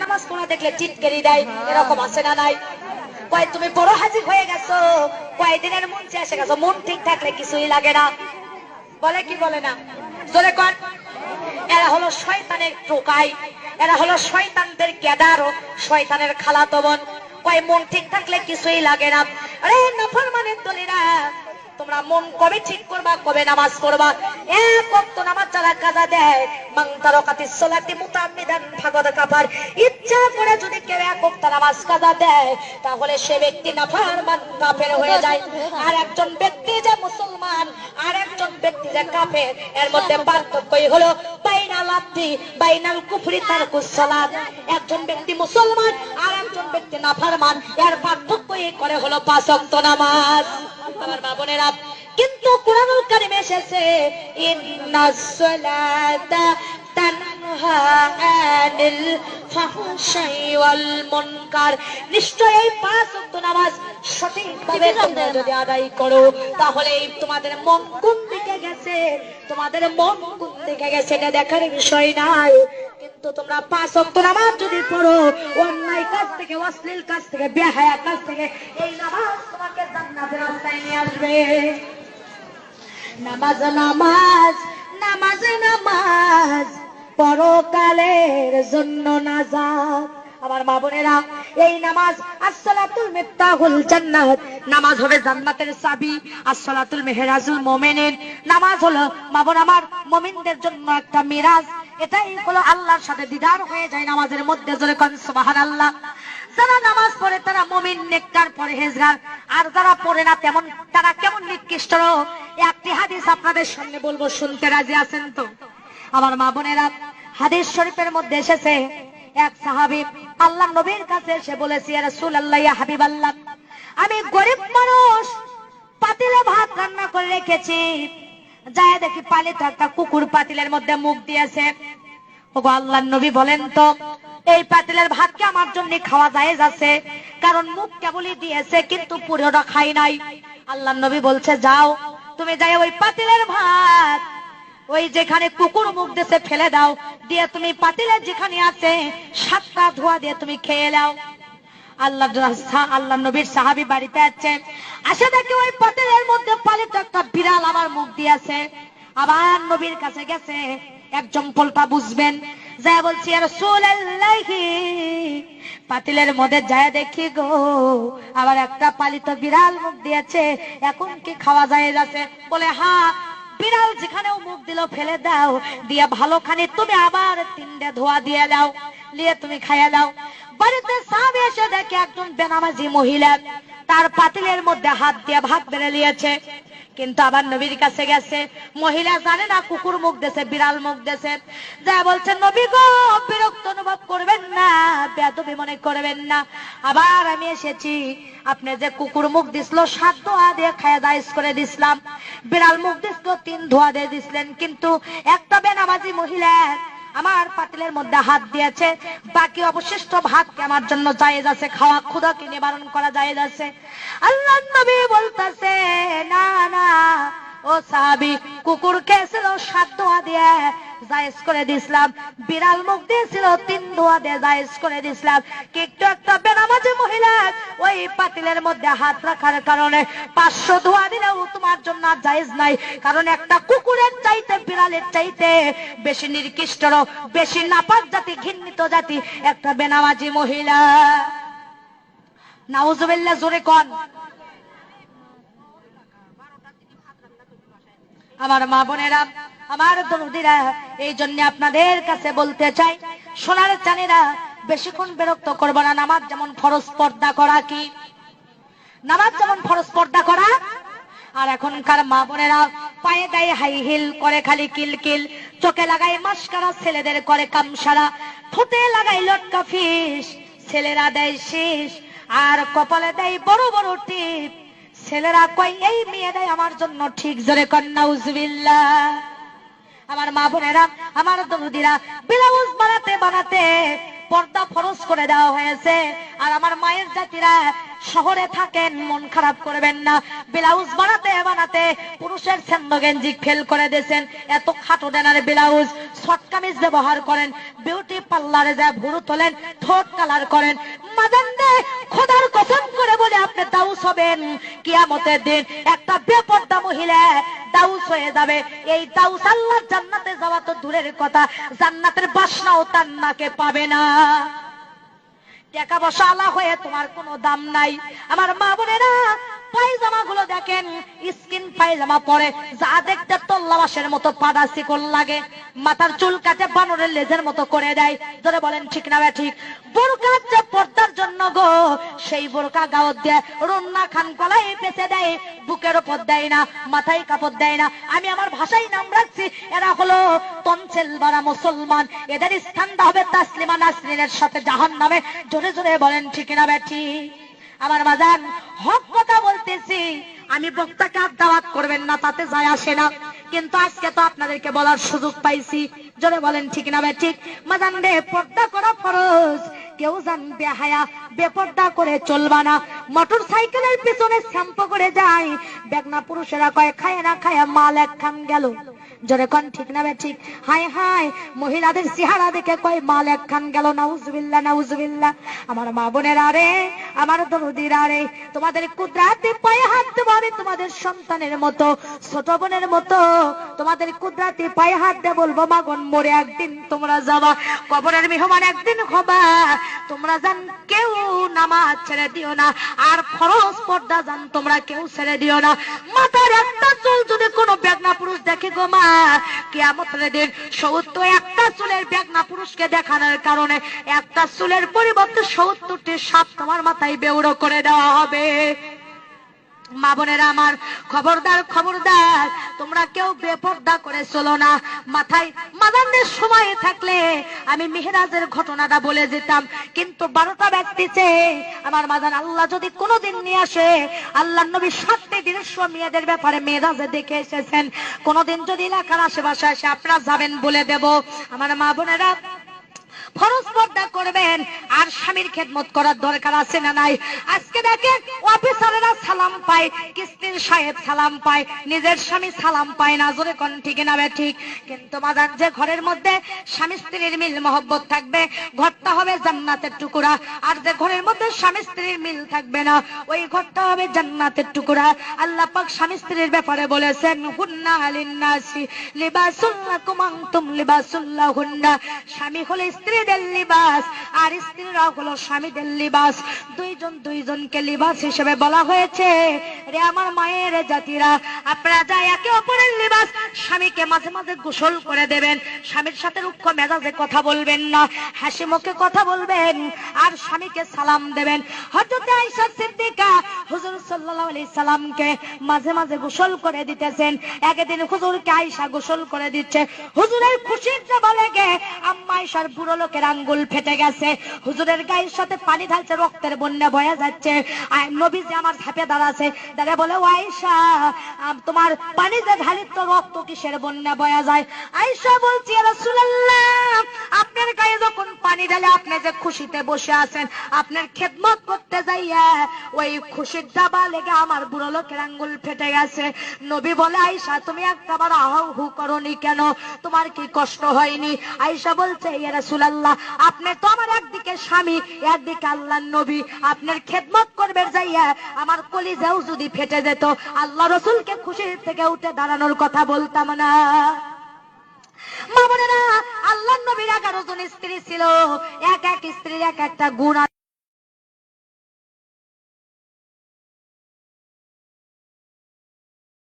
নামাজ পড়া দেখলে চিৎকারি দেয়, এরকম আছে না নাই? কয় তুমি বড় হাজির হয়ে গেছো, কয়েকদিনের মঞ্চে এসে গেছো, মন ঠিক থাকলে কিছুই লাগে না, বলে কি বলে না? জোরে কর। এরা হলো শয়তানের টোকাই, এরা হলো শয়তানদের কেদার, শয়তানের খালাতো বোন। কয় মন ঠিক থাকলে কিছুই লাগে না। আরে নাফরমানের দলেরা, তোমরা মন কবে ঠিক করবা, কবে নামাজ পড়বা? এক ওয়াক্ত নামাজ যারা কাজা দেয়, মান তারাকাতিস সালাতি মুতাআম্মিদান ফাকাদ কাফার, ইচ্ছা করে যদি কেউ এক ওয়াক্ত নামাজ কাজা দেয়, তাহলে সে ব্যক্তি নাফরমান কাফের হয়ে যায়। আর একজন ব্যক্তি যে মুসলমান, আর একজন ব্যক্তি যে কাফের, এর মধ্যে পার্থক্যই হলো বাইনাল আব্দি বাইনাল কুফরি তারকুস সালাত। একজন ব্যক্তি মুসলমান, আর একজন ব্যক্তি নাফরমান, এর পার্থক্যই করে হলো 5 ওয়াক্ত নামাজ। আমার মা বোনেরা, কিন্তু কুরআনুল কারীমে এসেছে ইন্নাস সালাতা তানহা আনিল ফাহশাই ওয়াল মুনকার, নিশ্চয়ই 5 ওয়াক্ত নামাজ সঠিকভাবে তোমরা যদি আদায় করো, তাহলে তোমাদের মন কোন দিকে গেছে, তোমাদের মন কোন দিকে গেছে এটা দেখার বিষয় নাই। কিন্তু তোমরা 5 ওয়াক্ত নামাজ যদি পড়ো, অন্যায় কাজ থেকে, অশ্লীল কাজ থেকে, বেহায়া কাজ থেকে, এই নামাজ তোমাকে জান্নাতের রাস্তায় নিয়ে আসবে। নামাজ নামাজ নামাজ নামাজ পরকালের জন্য নাজাত। আমার মা বোনেরা, এই নামাজ আসসালাতুল মিফতাহুল জান্নাত, নামাজ হবে জান্নাতের চাবি। আসসালাতুল মেহরাজুল মুমিনিন, নামাজ হলো মা বোন আমার মুমিনদের জন্য একটা মিরাজ। এটাই হলো আল্লাহর সাথে দিদার হয়ে যায় নামাজের মধ্যে। জোরে কোন সুবহানাল্লাহ। যারা নামাজ পড়ে তারা মুমিন, নেককার, পরহেজগার। আর যারা পড়ে না তেমন তারা কেমন নিকৃষ্ট। একটি হাদিস আপনাদের সামনে বলবো, শুনতে রাজি আছেন তো? আমার মা বোনেরা, হাদিস শরীফের মধ্যে এসেছে এক সাহাবী আল্লাহ নবীর কাছে এসে বলেছে, ইয়া রাসূলুল্লাহ, ইয়া হাবিবাল্লাহ, আমি গরিব মানুষ, পাতিলে ভাত রান্না করে রেখেছি, যায় দেখি পালিত একটা কুকুর পাতিলের মধ্যে মুখ দিয়েছে। ওগো আল্লাহর নবী, বলেন তো এই পাতিলের ভাত কি আমার জন্য খাওয়া জায়েজ আছে? কারণ মুখ কেবলই দিয়েছে, কিন্তু পুরোটা খাই নাই। আল্লাহর নবী বলছে, যাও তুমি যাই ওই পাতিলের ভাত ওই যেখানে কুকুর মুখ দিয়েছে ফেলে দাও, দিয়ে তুমি পাতিলের যেখানে আছে 7টা ধোয়া দিয়ে তুমি খেয়ে নাও। আল্লাহ নবীর সাহাবী বাড়িতে আছে, আসে দেখে ওই পাতিলের মধ্যে পালিত একটা বিড়াল আমার মুখ দিয়েছে। আবার নবীর কাছে গেছে, একজন পোলটা বুঝবেন, যায় বলছি, ইয়া রাসূলুল্লাহ, পাতিলের মধ্যে যায় দেখি গো আবার একটা পালিত বিড়াল মুখ দিয়েছে, এখন কি খাওয়া যায় যাচ্ছে? বলে, হ্যাঁ, বিড়াল যেখানেও মুখ দিল ফেলে দাও, দিয়ে ভালো খানি তুমি আবার 3টে ধোয়া দিয়ে দাও, নিয়ে তুমি খাইয়া দাও। বাড়িতে সাহাবী এসে দেখে একজন বেনামাজি মহিলা তার পাতিলের মধ্যে হাত দিয়ে ভাত বেড়ে নিয়েছে। কিন্তু আবার নবীর কাছে গেছে, মহিলা জানে না কুকুর মুখ দিয়েছে, বিড়াল মুখ দিয়েছে। যা বলছে, নবী গো, বিরক্ত অনুভব করবেন না, বেয়াদবি মনে করবেন না, আবার আমি এসেছি, আপনি যে কুকুর মুখ দিছিল 7 ধোয়া দিয়ে খায়া জায়েজ করে দিছিলাম, বিড়াল মুখ দিছিল 3 ধোয়া দিয়ে দিছিলেন, কিন্তু একটা বেনামাজি মহিলা আমার পাতিলের মধ্যে হাত দিয়েছে, বাকি অবশিষ্ট ভাতকে আমার জন্য জায়েজ আছে, খাওয়া ক্ষুধাকে নিবারণ করা জায়েজ আছে। আল্লাহর নবী বলতেছে, না না ও সাহাবী, কুকুর খেয়েছিল 7 ধোয়া দিয়ে জায়েজ করে দিছিলাম, বিড়াল মুখ দিয়েছিল 3 ধোয়া দিয়ে জায়েজ করে দিছিলাম, কিন্তু একটা বেনামাজি মহিলা ওই পাতিলের মধ্যে হাত রাখার কারণে 500 ধোয়া দিলেও তোমার জন্য জায়েজ নাই। কারণ একটা কুকুরের চাইতে, বিড়ালের চাইতে বেশি নিকৃষ্ট, বেশি নাপাক জাতি, ঘৃণিত জাতি একটা বেনামাজি মহিলা। নাউজুবিল্লাহ, জোরে কোন। আমার মা বোনেরা, আমার দরদিরা, এই জন্য আপনাদের কাছে বলতে চাই, সোনার চানেরা, বেশিক্ষণ বিরক্ত করবো না। নামাজ যেমন ফরজ পর্দা করা, কি নামাজ যেমন ফরজ পর্দা করা, আর এখনকার মা বোনেরা পায়ে দেয় হাই হিল, করে খালি কিলকিল, চোখে লাগায় মাস্কারা, ছেলেদের করে কামসারা, ঠোঁটে লাগায় লটকা ফিস, ছেলেরা দেয় শীষ, আর কপালে দেয় বড় বড় টিপ। ছেলেরা কয় এই মেয়েটাই আমার জন্য ঠিক। জোরে কন নাউজুবিল্লাহ। আমার মা বোনেরা, আমার দরদিরা, ব্লাউজ বানাতে বানাতে পর্দা ফরজ করে দেওয়া হয়েছে। আর আমার মায়ের জাতিরা শহরে থাকেন, মন খারাপ করবেন না, ব্লাউজ বানাতে বানাতে পুরুষের ছেন্দ গেঞ্জি ফেল করে দিয়েছেন, এত খাটো ডানার ব্লাউজ, শর্ট কামিজ ব্যবহার করেন, বিউটি পার্লারে যায় ভুরু তোলেন, ঠোঁট কালার করেন। মাদান্ডে খোদার কসম করে বলে আপনি দাউস হবেন কিয়ামতের দিন। একটা বেপর্দা মহিলা দাউস হয়ে যাবে। এই দাউস আল্লাহর জান্নাতে যাওয়া তো দূরের কথা, জান্নাতের বাসনাও তার নাকে পাবে না। টাকা পয়সা আলা হয়ে তোমার কোনো দাম নাই। আমার মা বোনেরা পায়জামা গুলো দেখেন, স্কিন পায়জামা পরে যা দেখতে তল্লাবাসের মতো পাড়া শিকল লাগে, মাথার চুল কাটে বানরের লেজের মতো করে দেয়। ধরে বলেন ঠিক না ঠিক? বোরকা যে পর্দার জন্য গো, সেই বোরকা গাও দিয়ে রন্না খান গলায় পেঁচে দেয়, বুকের ওপর দেয় না, মাথায় কাপড় দেয় না। আমি আমার ভাষায় নাম রাখছি, এরা হলো তনসেল বারা মুসলমান। এদের স্থানটা হবে তাসলিমা নাসরিনের সাথে জাহান্নামে। জোরে জোরে বলেন ঠিক না বেঠি? আমার বাজান হক কথা বলতেছি, আমি বক্তাকে আর দাওয়াত করবেন না তাতে যায় আসে না, কিন্তু আজকে তো আপনাদেরকে বলার সুযোগ পাইছি। জোরে বলেন ঠিক না ঠিক? মাজান রে, পর্দা করা ফরজ, কেউ জান বেহায়া বেপর্দা করে চলবা না। মোটর সাইকেলের পিছনে শ্যাম্পু করে যায়, বেগনা পুরুষেরা কয় খায় না খায় মাল একখান গেল। জোরে কোন ঠিক না ঠিক? হায় হায়, মহিলাদের চেহারা দেখে কয় মাল একখান গেল। নাউজুবিল্লাহ নাউজুবিল্লাহ। আমার মা বোনেরা রে, আমার দরদিরা রে, তোমাদের কুদরাতে পায়ে হাত দেব আমি, তোমাদের সন্তানের মতো, ছোট বোনের মতো তোমাদের কুদরাতে পায়ে হাত দিয়ে বলবো, মাগন মরে একদিন তোমরা যাবা, কবরের মেহমান একদিন হবা। তোমরা জান কেউ নামাজ ছেড়ে দিও না, আর ফরজ পর্দা জান তোমরা কেউ ছেড়ে দিও না। মাথার একটা চুল যদি কোনো বেগনা পুরুষ দেখে গো মা, কিয়ামতের দিন 71টা চুলের বেগনা পুরুষকে দেখানোর কারণে একটা চুলের পরিবর্তে 70টি সাপ তোমার মাথায় বেউড়ো করে দেওয়া হবে। মা বোনেরা আমার, খবরদার খবরদার, তোমরা কেউ বেপর্দা করে চলো না। মাথায় মাদানদের সময় থাকলে আমি মেহেরাজের ঘটনাটা বলে যেতাম, কিন্তু 12টা ব্যক্তিতে আমার মাদান আল্লাহ যদি কোনোদিন নিয়ে আসে, আল্লাহ নবী 7টি দৃশ্য মেয়েদের ব্যাপারে মেহেরাজে দেখে এসেছেন। কোনোদিন যদি এলাকার আশেপাশে আসে আপনারা যাবেন বলে দেব। আমার মা বোনেরা ফরজ পর্দা করবেন, আর স্বামীর খেদমত করার দরকার আছে না নাই? আজকে দেখেন অফিসারেরা সালাম পায়, কিস্তির সাহেব সালাম পায়, নিজের স্বামী সালাম পায় না। জোরে কোন ঠিক না ঠিক? কিন্তু মাদান যে ঘরের মধ্যে স্বামী স্ত্রীর মিল মহব্বত থাকবে, ঘরটা হবে জান্নাতের টুকরা। আর যে ঘরের মধ্যে স্বামী স্ত্রীর মিল থাকবে না, ওই ঘরটা হবে জান্নাতের টুকরা। আল্লাহ পাক স্বামী স্ত্রীর ব্যাপারে বলেছেন, হুন্না লিন্নাসি লিবাসুল লাকুম আনতুম লিবাসুল লাহুন্না। স্বামী হলো স্ত্রীদের লিবাস, আর স্ত্রীরা হলো স্বামীদের লিবাস। দুইজন দুইজনকে লিবাস হিসেবে বলা হয়েছে। রে আমার মায়ের জাতিরা, আপনারা যা একে অপরের লিবাস। স্বামীকে মাঝে মাঝে গোসল করে দেবেন, স্বামীর সাথে রুক্ষ মেজাজে কথা বলবেন না, হাসি মুখে কথা বলবেন, আর স্বামীকে সালাম দেবেন। হযরত আয়েশা সিদ্দিকা হুজুর সাল্লাল্লাহু আলাইহি সাল্লামকে মাঝে মাঝে গোসল করে দিতেছেন। একদিন হুজুরকে আয়েশা গোসল করে দিচ্ছে, হুজুরের খুশিতে বলে গে আম্মা আয়েশার বুড়ো লোকের আঙ্গুল ফেটে গেছে, হুজুরের গায়ের সাথে পানি ঢালছে, রক্তের বন্যা বয়ে যাচ্ছে। নবীজি আমার ঝাঁপে দাঁড়াছে, দাঁড়া বলে ও আয়েশা, তোমার পানি যে ঢালি তো রক্ত কিসের বন্যা বয়ে যায়? আয়েশা বলছি ইয়া রাসূলুল্লাহ, আপনার গায়ে যখন পানি ঢালে আপনি যে খুশিতে বসে আছেন, আপনার খেদমত করতে যাইয়া ওই খুশির দাবা লেগে আমার বুড়ো লোকের আঙ্গুল ফেটে গেছে। নবী বলে আয়েশা, তুমি একবার আহু হু করনি কেন? তোমার কি কষ্ট হয়নি? আয়েশা বলছে ইয়া রাসূলুল্লাহ, আপনি তো আমার একদিকে স্বামী, একদিকে আল্লাহর নবী, আপনার খেদমত করবে যাইয়া আমার কলিজাও যদি ফেটে যেত, আল্লাহ রাসূলকে খুশি থেকে উঠে দাঁড়ানোর কথা বলতাম না। মা বোনেরা, আল্লাহর নবীর 11 জন স্ত্রী ছিল, এক এক স্ত্রীর এক একটা গুণ।